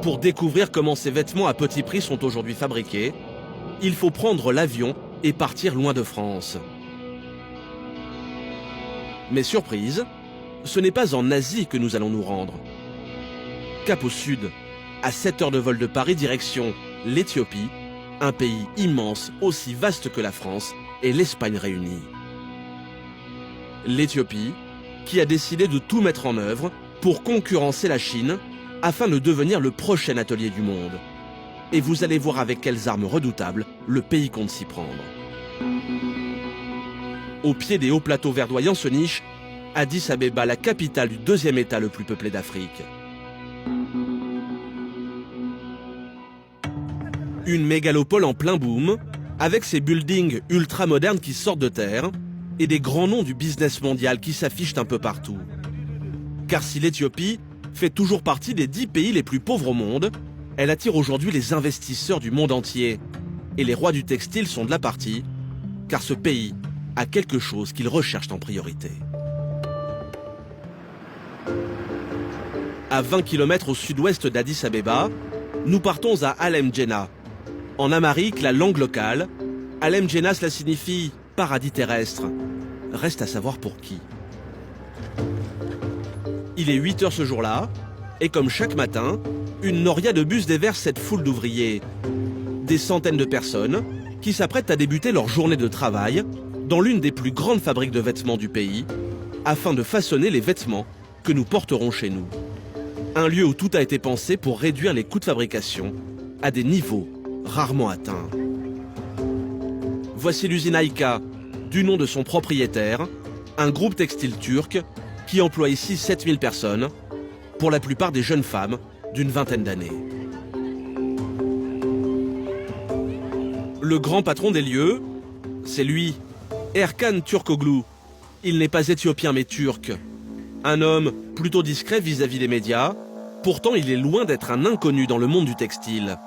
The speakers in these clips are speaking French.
Pour découvrir comment ces vêtements à petit prix sont aujourd'hui fabriqués, il faut prendre l'avion et partir loin de France. Mais surprise, ce n'est pas en Asie que nous allons nous rendre. Cap au sud, à 7 heures de vol de Paris, direction l'Éthiopie, un pays immense, aussi vaste que la France et l'Espagne réunis. L'Éthiopie, qui a décidé de tout mettre en œuvre pour concurrencer la Chine afin de devenir le prochain atelier du monde. Et vous allez voir avec quelles armes redoutables le pays compte s'y prendre. Au pied des hauts plateaux verdoyants se niche Addis Abeba, la capitale du deuxième État le plus peuplé d'Afrique. Une mégalopole en plein boom, avec ses buildings ultra modernes qui sortent de terre et des grands noms du business mondial qui s'affichent un peu partout. Car si l'Éthiopie fait toujours partie des 10 pays les plus pauvres au monde, elle attire aujourd'hui les investisseurs du monde entier. Et les rois du textile sont de la partie, car ce pays a quelque chose qu'ils recherchent en priorité. À 20 km au sud-ouest d'Addis Abeba, nous partons à Alemdjena. En amharique, la langue locale, Alemdjena, cela signifie paradis terrestre. Reste à savoir pour qui. Il est 8 heures ce jour-là, et comme chaque matin, une noria de bus déverse cette foule d'ouvriers. Des centaines de personnes qui s'apprêtent à débuter leur journée de travail dans l'une des plus grandes fabriques de vêtements du pays, afin de façonner les vêtements que nous porterons chez nous. Un lieu où tout a été pensé pour réduire les coûts de fabrication à des niveaux rarement atteints. Voici l'usine Ayka, du nom de son propriétaire, un groupe textile turc qui emploie ici 7000 personnes, pour la plupart des jeunes femmes d'une vingtaine d'années. Le grand patron des lieux, c'est lui, Erkan Turkoglu. Il n'est pas éthiopien mais turc. Un homme plutôt discret vis-à-vis des médias, pourtant il est loin d'être un inconnu dans le monde du textile.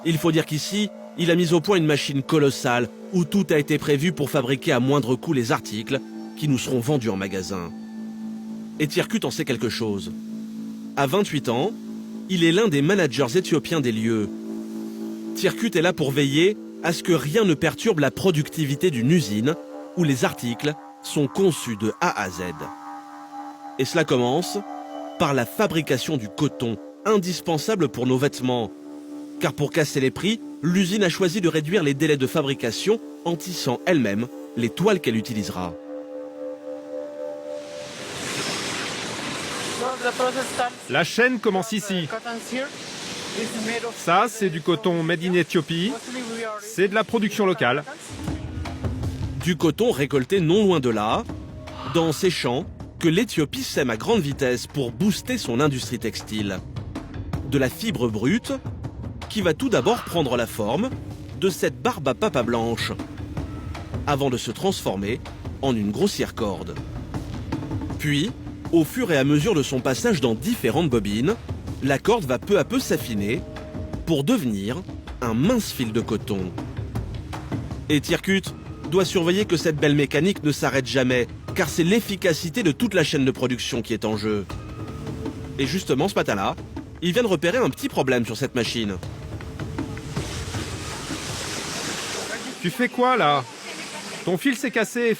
Il faut dire qu'ici, il a mis au point une machine colossale où tout a été prévu pour fabriquer à moindre coût les articles qui nous seront vendus en magasin. Et Tirkut en sait quelque chose. À 28 ans, il est l'un des managers éthiopiens des lieux. Tirkut est là pour veiller à ce que rien ne perturbe la productivité d'une usine où les articles sont conçus de A à Z. Et cela commence par la fabrication du coton, indispensable pour nos vêtements. Car pour casser les prix, l'usine a choisi de réduire les délais de fabrication en tissant elle-même les toiles qu'elle utilisera. La chaîne commence ici. Ça, c'est du coton made in Éthiopie. C'est de la production locale. Du coton récolté non loin de là, dans ces champs que l'Éthiopie sème à grande vitesse pour booster son industrie textile. De la fibre brute qui va tout d'abord prendre la forme de cette barbe à papa blanche, avant de se transformer en une grossière corde. Puis, au fur et à mesure de son passage dans différentes bobines, la corde va peu à peu s'affiner pour devenir un mince fil de coton. Et Tirkut doit surveiller que cette belle mécanique ne s'arrête jamais, car c'est l'efficacité de toute la chaîne de production qui est en jeu. Et justement, ce matin-là, il vient de repérer un petit problème sur cette machine. Tu fais quoi là? Ton fil s'est cassé.